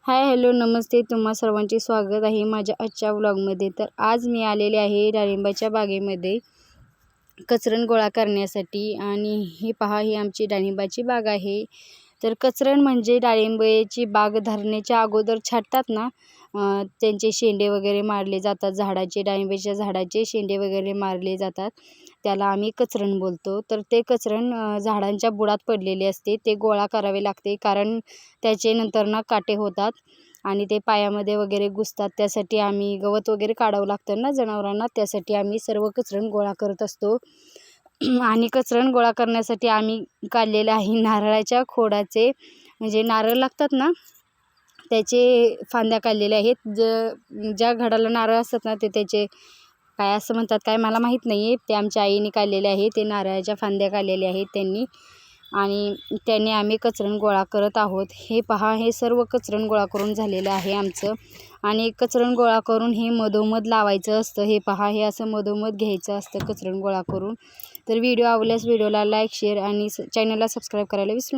Hi hello नमस्ते, तुम्हा सर्वांचे स्वागत आहे माझ्या आजच्या व्लॉगमध्ये। तर आज मी आलेले आहे डाळिंबाच्या बागेमध्ये कचरण गोळा करण्यासाठी। आणि हे पहा, ही आमची डाळिंबाची बाग आहे। तर कचरण म्हणजे डाळिंबाची बाग धरण्याच्या अगोदर छाटतात ना, त्यांचे शेंडे वगैरे मारले जातात, डाळिंबाच्या झाडाचे शेंडे वगैरे मारले जातात, त्याला आम्ही कचरण बोलतो। तर ते कचरण झाडांच्या बुडात पडलेले असते, ते गोळा करावे लागते, कारण त्याचे नंतर ना काटे होतात आणि ते पायामध्ये वगैरे घुसतात। त्यासाठी आम्ही गवत वगैरे काढावं लागतं ना जनावरांना, त्यासाठी आम्ही सर्व कचरण गोळा करत असतो। आणि कचरण गोळा करण्यासाठी आम्ही काढलेलं आहे नारळाच्या खोडाचे, म्हणजे नारळ लागतात ना त्याचे फांद्या काढलेल्या आहेत। ज्या झाडाला नारळ असतात ना, ते त्याचे काय असं म्हणतात, काय मला माहीत नाही आहे, ते आमच्या आईने काढलेले आहे। ते नारळाच्या फांद्या काढलेल्या आहेत त्यांनी, आणि त्याने आम्ही कचरण गोळा करत आहोत। हे पहा, हे सर्व कचरण गोळा करून झालेलं आहे आमचं। आणि कचरण गोळा करून हे मधोमध लावायचं असतं। हे पहा, हे असं मधोमध घ्यायचं असतं कचरण गोळा करून। तर व्हिडिओ आवडल्यास व्हिडिओला लाईक, शेअर आणि चॅनलला सबस्क्राईब करायला विसरू